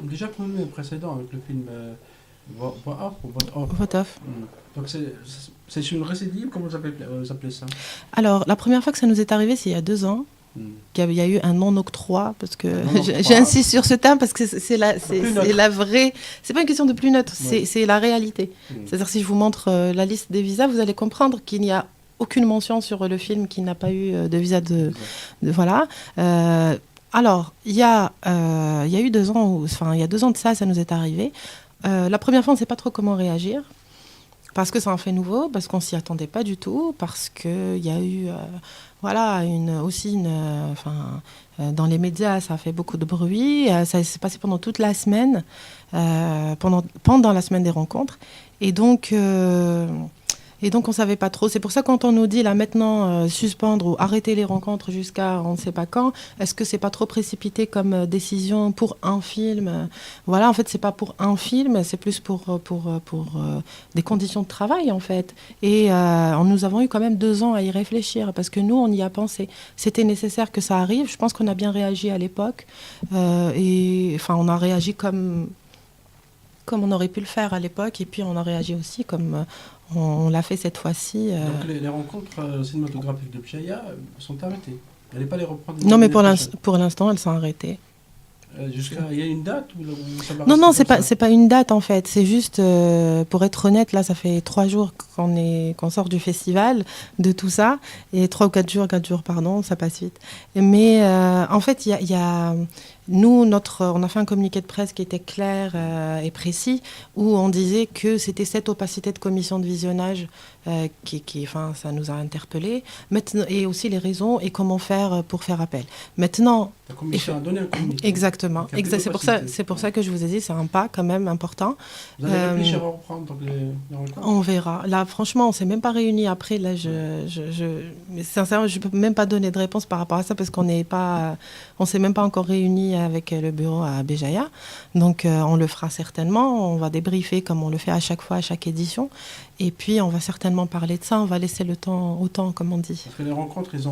déjà connu un précédent avec le film Voix off ou Voix off. Vote off. Donc c'est une récidive, comment vous appelez ça? Alors, la première fois que ça nous est arrivé, c'est il y a 2 ans. Il y a eu un non-octroi, parce que non-octroi. j'insiste sur ce terme, parce que c'est Plus la vraie... C'est pas une question de plus neutre, Oui. c'est la réalité. C'est-à-dire, si je vous montre la liste des visas, vous allez comprendre qu'il n'y a aucune mention sur le film qui n'a pas eu de visa voilà. Alors, il y a eu 2 ans, enfin, il y a 2 ans de ça nous est arrivé. La première fois, on ne sait pas trop comment réagir. Parce que c'est un fait nouveau, parce qu'on s'y attendait pas du tout, parce qu'il y a eu, voilà, dans les médias, ça a fait beaucoup de bruit. Ça s'est passé pendant toute la semaine, pendant la semaine des rencontres. Et donc, on ne savait pas trop. C'est pour ça quand on nous dit là maintenant suspendre ou arrêter les rencontres jusqu'à on ne sait pas quand, est-ce que c'est pas trop précipité comme décision pour un film? Voilà, en fait, c'est pas pour un film, c'est plus pour des conditions de travail en fait. Et nous avons eu quand même 2 ans à y réfléchir parce que nous, on y a pensé. C'était nécessaire que ça arrive. Je pense qu'on a bien réagi à l'époque. Et enfin, on a réagi comme on aurait pu le faire à l'époque, et puis on a réagi aussi comme on l'a fait cette fois-ci. Donc les rencontres cinématographiques de Pchaya sont arrêtées. Elle n'est pas les reprendre. Non, mais pour l'instant, elles sont arrêtées. Il y a une date où ça va Non, rester c'est pas une date en fait. C'est juste, pour être honnête, là, ça fait 3 jours qu'on sort du festival, de tout ça, et 3 ou 4 jours, pardon, ça passe vite. Mais en fait, il y a nous, on a fait un communiqué de presse qui était clair et précis, où on disait que c'était cette opacité de commission de visionnage enfin, ça nous a interpellés. Maintenant, et aussi les raisons et comment faire pour faire appel. Maintenant, la commission a donné un communiqué. Exactement. C'est pour ça que je vous ai dit, c'est un pas quand même important. Vous allez réfléchir à reprendre donc, les rencontres? On verra. Là, franchement, on s'est même pas réunis après. Là, mais sincèrement, je peux même pas donner de réponse par rapport à ça parce on s'est même pas encore réunis avec le bureau à Béjaïa. Donc, on le fera certainement. On va débriefer comme on le fait à chaque fois, à chaque édition. Et puis, on va certainement parler de ça. On va laisser le temps au temps, comme on dit. Parce que les rencontres, ils ont